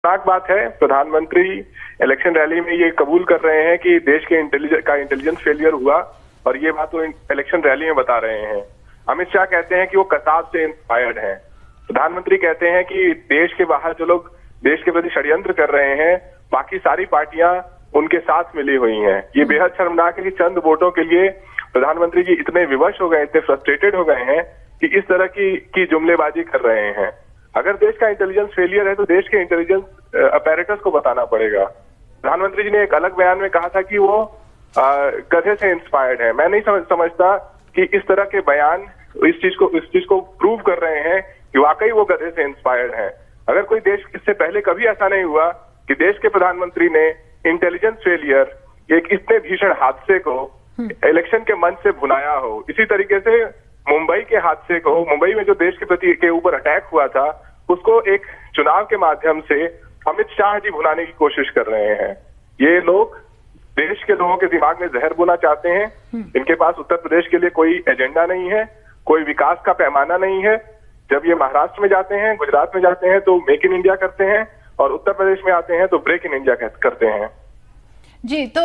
खतरनाक बात है। प्रधानमंत्री इलेक्शन रैली में ये कबूल कर रहे हैं कि देश के इंटेलिजेंस फेलियर हुआ, और ये बात वो इलेक्शन रैली में बता रहे हैं। अमित शाह कहते हैं कि वो कसाब से इंस्पायर्ड हैं। प्रधानमंत्री कहते हैं कि देश के बाहर जो लोग देश के प्रति षड्यंत्र कर रहे हैं, बाकी सारी पार्टियां उनके साथ मिली हुई हैं। ये बेहद शर्मनाक है कि चंद वोटों के लिए प्रधानमंत्री जी इतने विवश हो गए, इतने फ्रस्ट्रेटेड हो गए हैं कि इस तरह की जुमलेबाजी कर रहे हैं। अगर देश का इंटेलिजेंस फेलियर है तो देश के इंटेलिजेंस अपैरेटस को बताना पड़ेगा। प्रधानमंत्री जी ने एक अलग बयान में कहा था कि वो गधे से इंस्पायर्ड है। मैं नहीं समझता कि इस तरह के बयान इस चीज को प्रूव कर रहे हैं कि वाकई वो गधे से इंस्पायर्ड है। अगर कोई देश, इससे पहले कभी ऐसा नहीं हुआ कि देश के प्रधानमंत्री ने इंटेलिजेंस फेलियर, एक इतने भीषण हादसे को इलेक्शन के मंच से भुनाया हो। इसी तरीके से मुंबई के हादसे को, मुंबई में जो देश के प्रति के ऊपर अटैक हुआ था, उसको एक चुनाव के माध्यम से अमित शाह जी भुनाने की कोशिश कर रहे हैं। ये लोग देश के लोगों के दिमाग में जहर बोना चाहते हैं। इनके पास उत्तर प्रदेश के लिए कोई एजेंडा नहीं है, कोई विकास का पैमाना नहीं है। जब ये महाराष्ट्र में जाते हैं, गुजरात में जाते हैं तो मेक इन इंडिया करते हैं, और उत्तर प्रदेश में आते हैं तो ब्रेक इन इंडिया करते हैं। जी, तो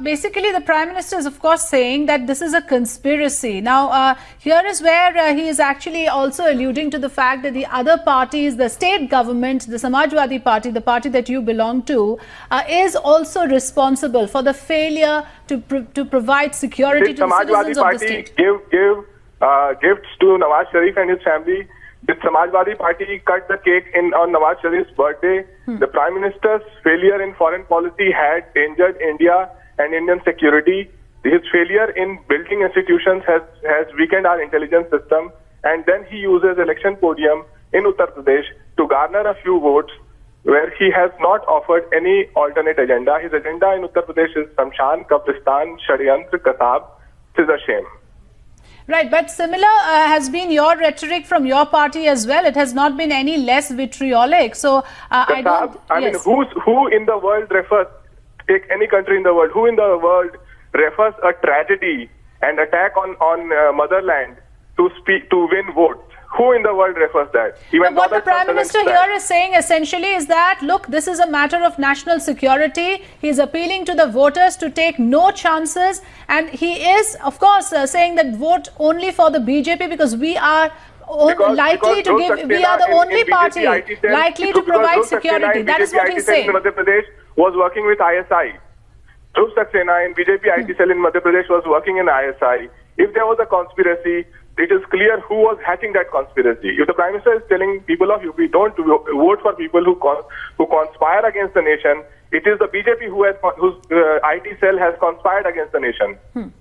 basically the Prime Minister is of course saying that this is a conspiracy. Now, here is where he is actually also alluding to the fact that the other parties, the state government, the Samajwadi Party, the party that you belong to, is also responsible for the failure to provide security to the citizens of the state. Give gifts to Nawaz Sharif and his family. Did Samajwadi Party cut the cake on Nawaz Sharif's birthday? The Prime Minister's failure in foreign policy had endangered India and Indian security. His failure in building institutions has weakened our intelligence system. And then he uses election podium in Uttar Pradesh to garner a few votes where he has not offered any alternate agenda. His agenda in Uttar Pradesh is Shamshan, Kabristan, Shadyantra, Kasab. This is a shame. Right, but similar has been your rhetoric from your party as well. It has not been any less vitriolic. So I mean, who in the world refers, take any country in the world, who in the world refers a tragedy and attack on motherland to win votes? Who in the world refers that? Even what the Prime Minister here is saying essentially is that, look, this is a matter of national security. He is appealing to the voters to take no chances, and he is, of course, saying that vote only for the BJP because we are likely to give. We are the only party likely to provide security. That is what he's saying. Madhya Pradesh was working with ISI. Dhruv Saxena in BJP IT cell in Madhya Pradesh was working in ISI. If there was a conspiracy, it is clear who was hatching that conspiracy. If the Prime Minister is telling people of UP don't vote for people who conspire against the nation, it is the BJP whose IT cell has conspired against the nation.